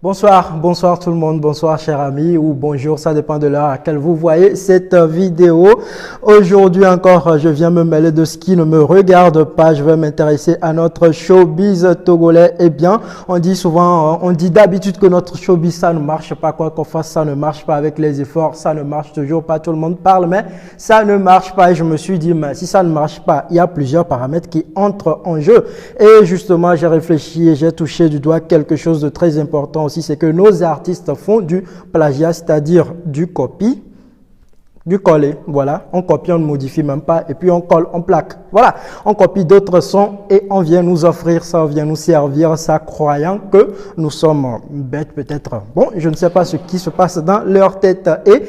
Bonsoir tout le monde, bonsoir chers amis ou bonjour, ça dépend de l'heure à laquelle vous voyez cette vidéo. Aujourd'hui encore, je viens me mêler de ce qui ne me regarde pas, je vais m'intéresser à notre showbiz togolais. Eh bien, on dit souvent, on dit d'habitude que notre showbiz ça ne marche pas, quoi qu'on fasse, ça ne marche pas avec les efforts, ça ne marche toujours pas, tout le monde parle, mais ça ne marche pas. Et je me suis dit, mais si ça ne marche pas, il y a plusieurs paramètres qui entrent en jeu. Et justement, j'ai réfléchi et j'ai touché du doigt quelque chose de très important aussi, c'est que nos artistes font du plagiat, c'est-à-dire du copie, du coller, voilà, on copie, on ne modifie même pas, et puis on colle, on plaque, voilà, on copie d'autres sons et on vient nous offrir ça, on vient nous servir ça, croyant que nous sommes bêtes peut-être. Bon, je ne sais pas ce qui se passe dans leur tête et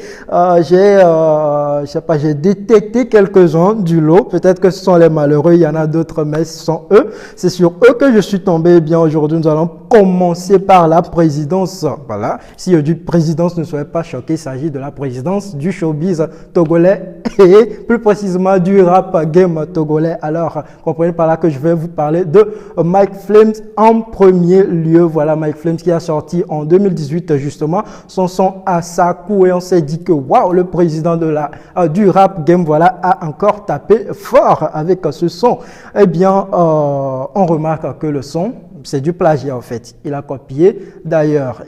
j'ai détecté quelques-uns du lot, peut-être que ce sont les malheureux, il y en a d'autres, mais ce sont eux, c'est sur eux que je suis tombé. Eh bien, aujourd'hui, nous allons commencer par la présidence, voilà, si je dis présidence, ne soyez pas choqués, il s'agit de la présidence du showbiz togolais et plus précisément du rap game togolais. Alors, comprenez par là que je vais vous parler de Mike Flames en premier lieu. Voilà, Mike Flames qui a sorti en 2018 justement son son Asakou et on s'est dit que waouh, le président de du rap game, voilà, a encore tapé fort avec ce son. Eh bien, on remarque que le son, c'est du plagiat en fait. Il a copié d'ailleurs.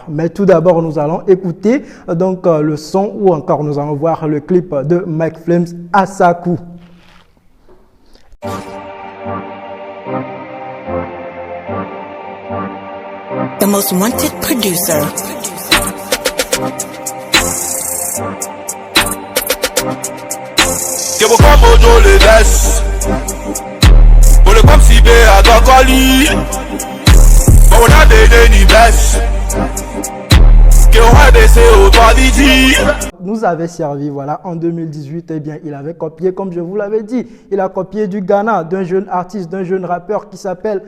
Mais tout d'abord, nous allons écouter donc le son ou encore nous allons voir le clip de Mike Flames Asakou. The most wanted producer. Que vos campos les laisse. Pour le comme si bé à Gokoli. On a des niveaux. Que on a baissé au toit d'Idi. Nous avait servi, voilà, en 2018, eh bien, il avait copié, comme je vous l'avais dit, il a copié du Ghana, d'un jeune artiste, d'un jeune rappeur qui s'appelle,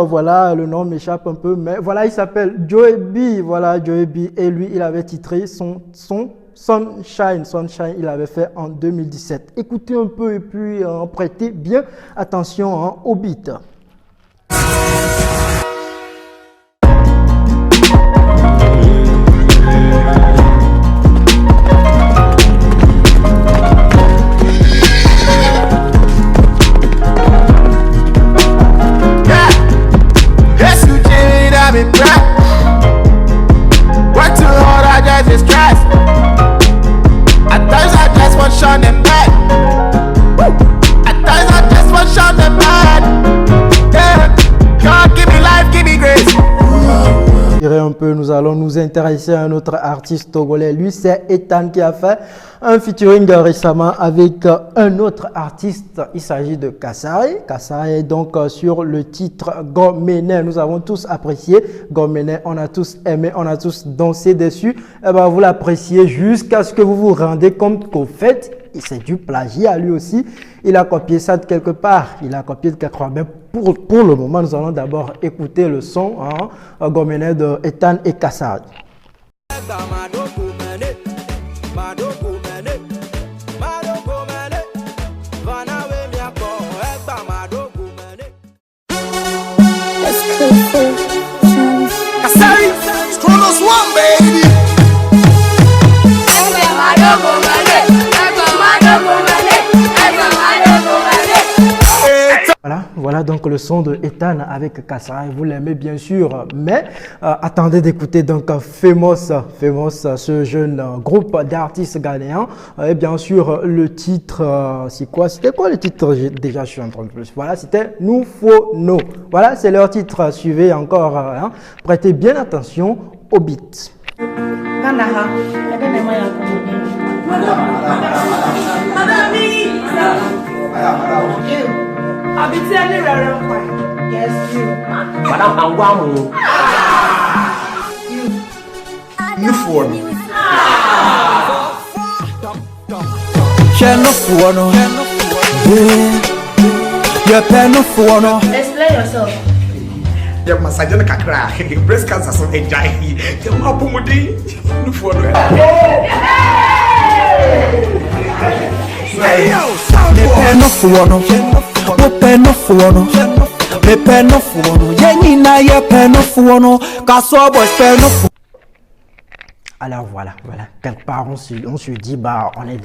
voilà, le nom m'échappe un peu, mais voilà, il s'appelle Joey B, voilà, Joey B, et lui, il avait titré son Sunshine, il avait fait en 2017. Écoutez un peu et puis prêtez bien attention au beat. Un peu, nous allons nous intéresser à un autre artiste togolais. Lui, c'est Ethan qui a fait un featuring récemment avec un autre artiste. Il s'agit de Kassaye. Kassaye, donc sur le titre Gomene. Nous avons tous apprécié Gomene. On a tous aimé, on a tous dansé dessus. Et ben, vous l'appréciez jusqu'à ce que vous vous rendez compte qu'au fait, c'est du plagiat lui aussi. Il a copié ça de quelque part. Il a copié de quelque part. Mais pour le moment, nous allons d'abord écouter le son Gomene de Ethan et Kassaye. Kassaye, Chronos One, baby. Voilà donc le son de Ethan avec Kassaye, vous l'aimez bien sûr, mais attendez d'écouter donc Famous, ce jeune groupe d'artistes ghanéens, et bien sûr le titre, c'est quoi? C'était quoi le titre? Déjà je suis en train de plus. Voilà, c'était Nous Faut No. Voilà, c'est leur titre. Suivez encore, prêtez bien attention au beat. I'll be telling you, yes, you. Madame Angwamu. You for me. Explain yourself. Yeah, massage kakra. Breast cancer so enjoy. The mapumudi. You for me. Hey yo, sound. Me pen no fuono, yengi na ye pen no fuono, kaso boys pen no fuono. Alors voilà, quelque part on se dit, bah on est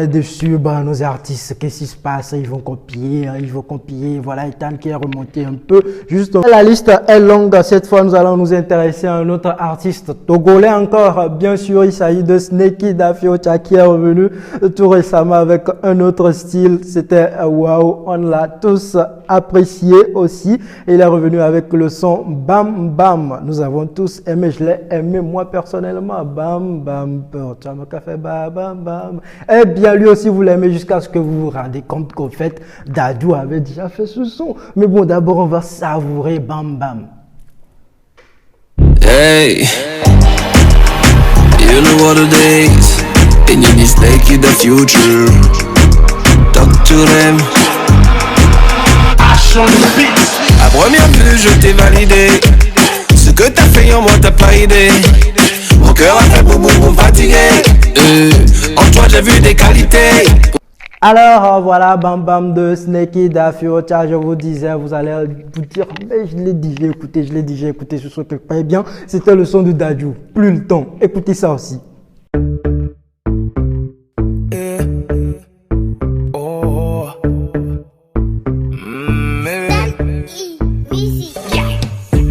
déçu, bah nos artistes, qu'est-ce qui se passe, ils vont copier, voilà, Ethan qui est remonté un peu, juste. La liste est longue, cette fois nous allons nous intéresser à un autre artiste togolais encore, bien sûr, il s'agit de Sneki Da-Fiocha qui est revenu tout récemment avec un autre style, c'était waouh, on l'a tous apprécié aussi, et il est revenu avec le son Bam Bam, nous avons tous aimé, je l'ai aimé moi personnellement. Bam bam, tu as mon café, bam bam bam. Eh bien, lui aussi, vous l'aimez jusqu'à ce que vous vous rendez compte qu'en fait, Dadju avait déjà fait ce son. Mais bon, d'abord, on va savourer Bam Bam. Hey, you know what it is, and you need Snake in the future. Talk to them. À première vue, je t'ai validé. Ce que t'as fait en moi, t'as pas idée. Mon cœur a fait boum boum boum fatigué. En toi j'ai vu des qualités. Alors voilà, Bam Bam de Sneki Da-Fiocha, je vous disais, vous allez vous dire, mais je l'ai dit, j'ai écouté ce son quelque part. Bien, c'était le son de Dadju, plus le temps. Écoutez ça aussi.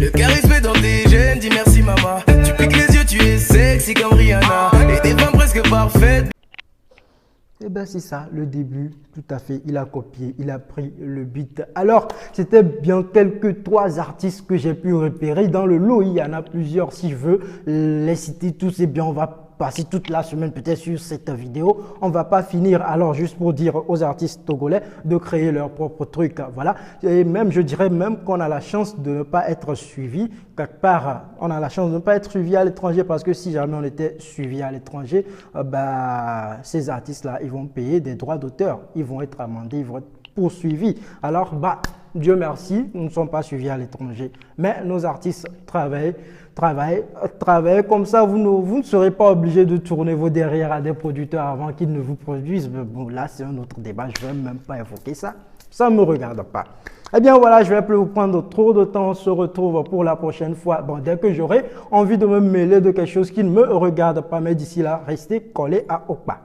Le charisme est dans tes gènes, dis merci maman. Tu piques les yeux, tu es sexy comme Rihanna. Et tes femmes presque parfaites. Eh bien c'est ça, le début, tout à fait, il a copié, il a pris le beat. Alors, c'était bien quelques 3 artistes que j'ai pu repérer. Dans le lot, il y en a plusieurs, si je veux les citer tous, eh bien on va passer toute la semaine peut-être sur cette vidéo. On va pas finir, alors juste pour dire aux artistes togolais de créer leur propre truc, voilà. Et même, je dirais même qu'on a la chance de ne pas être suivi, quelque part, on a la chance de ne pas être suivi à l'étranger parce que si jamais on était suivi à l'étranger, bah, ces artistes-là, ils vont payer des droits d'auteur, ils vont être amendés, ils vont être poursuivis. Alors, bah, Dieu merci, nous ne sommes pas suivis à l'étranger, mais nos artistes travaillent comme ça, vous ne serez pas obligé de tourner vos derrière à des producteurs avant qu'ils ne vous produisent. Mais bon, là, c'est un autre débat, je ne vais même pas évoquer ça. Ça ne me regarde pas. Eh bien voilà, je ne vais plus vous prendre trop de temps. On se retrouve pour la prochaine fois. Bon, dès que j'aurai envie de me mêler de quelque chose qui ne me regarde pas. Mais d'ici là, restez collés à Okpa.